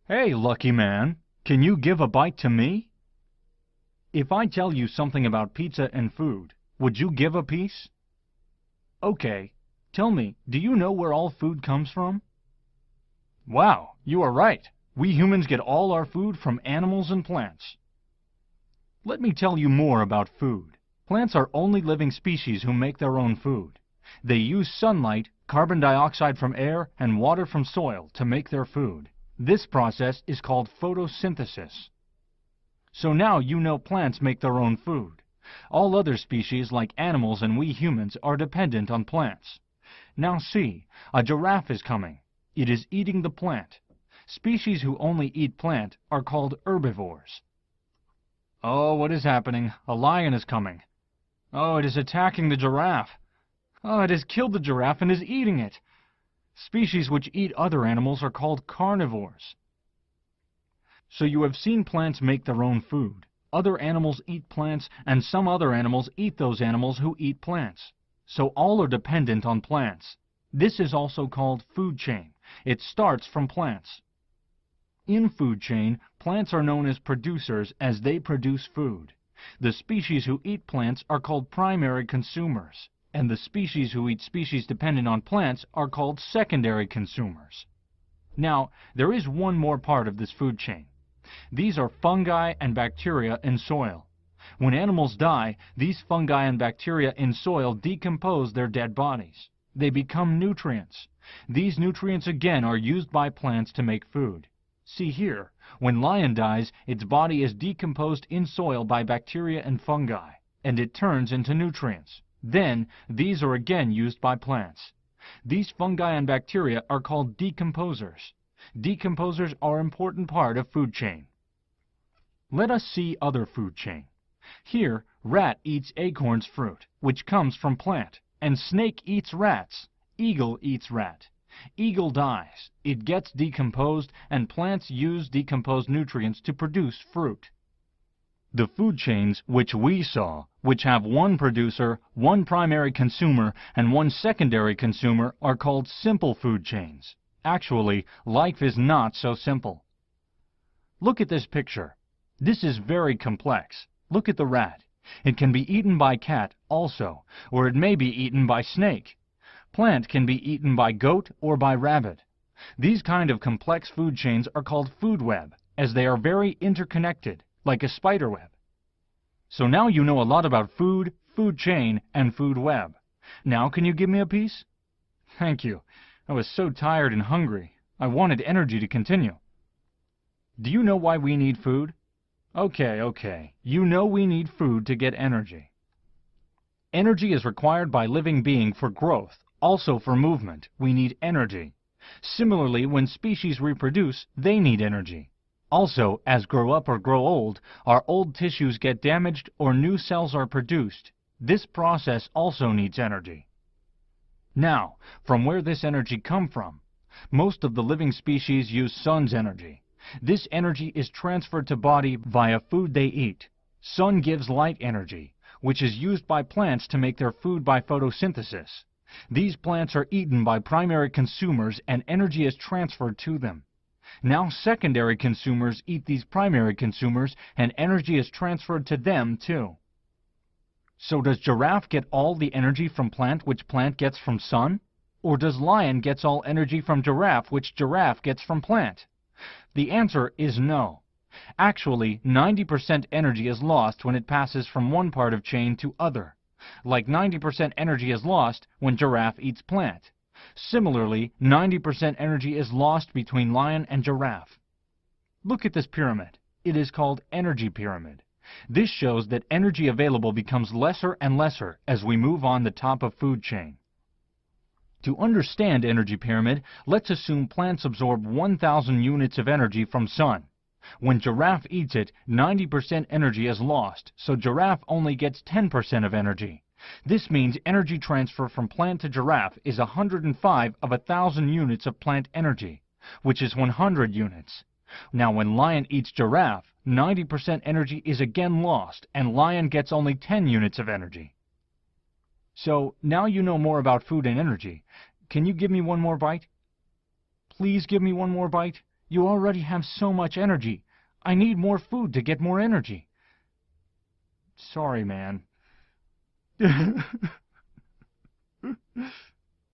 Hey, lucky man, can you give a bite to me? If I tell you something about pizza and food, would you give a piece? Okay, tell me, do you know where all food comes from? Wow, you are right. We humans get all our food from animals and plants. Let me tell you more about food. Plants are only living species who make their own food. They use sunlight, carbon dioxide from air, and water from soil to make their food. This process is called photosynthesis. So now you know plants make their own food. All other species, like animals and we humans, are dependent on plants. Now see, a giraffe is coming. It is eating the plant. Species who only eat plant are called herbivores. Oh, what is happening? A lion is coming. Oh, it is attacking the giraffe. Oh, it has killed the giraffe and is eating it. Species which eat other animals are called carnivores. So you have seen plants make their own food. Other animals eat plants, and some other animals eat those animals who eat plants. So all are dependent on plants. This is also called food chain. It starts from plants. In food chain, plants are known as producers as they produce food. The species who eat plants are called primary consumers, and the species who eat species dependent on plants are called secondary consumers. Now, there is one more part of this food chain. These are fungi and bacteria in soil. When animals die, these fungi and bacteria in soil decompose their dead bodies. They become nutrients. These nutrients again are used by plants to make food. See here, when lion dies, its body is decomposed in soil by bacteria and fungi, and it turns into nutrients. Then, these are again used by plants. These fungi and bacteria are called decomposers. Decomposers are an important part of food chain. Let us see other food chain. Here, rat eats acorns fruit, which comes from plant, and snake eats rats. Eagle eats rat. Eagle dies. It gets decomposed, and plants use decomposed nutrients to produce fruit. The food chains which we saw, which have one producer, one primary consumer, and one secondary consumer, are called simple food chains. Actually, life is not so simple. Look at this picture. This is very complex. Look at the rat. It can be eaten by cat also, or it may be eaten by snake. Plant can be eaten by goat or by rabbit. These kind of complex food chains are called food web, as they are very interconnected, like a spider web. So now you know a lot about food, food chain, and food web. Now can you give me a piece? Thank you. I was so tired and hungry. I wanted energy to continue. Do you know why we need food? Okay. You know we need food to get energy. Energy is required by living being for growth. Also for movement, we need energy. Similarly, when species reproduce, they need energy. Also, as grow up or grow old, our old tissues get damaged or new cells are produced. This process also needs energy. Now, from where this energy come from? Most of the living species use sun's energy. This energy is transferred to body via food they eat. Sun gives light energy, which is used by plants to make their food by photosynthesis. These plants are eaten by primary consumers and energy is transferred to them. Now secondary consumers eat these primary consumers and energy is transferred to them too. So does giraffe get all the energy from plant which plant gets from sun? Or does lion gets all energy from giraffe which giraffe gets from plant? The answer is no. Actually, 90% energy is lost when it passes from one part of chain to other. Like 90% energy is lost when giraffe eats plant. Similarly, 90% energy is lost between lion and giraffe. Look at this pyramid. It is called energy pyramid. This shows that energy available becomes lesser and lesser as we move on the top of food chain. To understand energy pyramid, let's assume plants absorb 1,000 units of energy from sun. When giraffe eats it, 90% energy is lost, so giraffe only gets 10% of energy. This means energy transfer from plant to giraffe is 105 of 1,000 units of plant energy, which is 100 units. Now when lion eats giraffe, 90% energy is again lost, and lion gets only 10 units of energy. So now you know more about food and energy. Can you give me one more bite? Please give me one more bite. You already have so much energy. I need more food to get more energy. Sorry, man.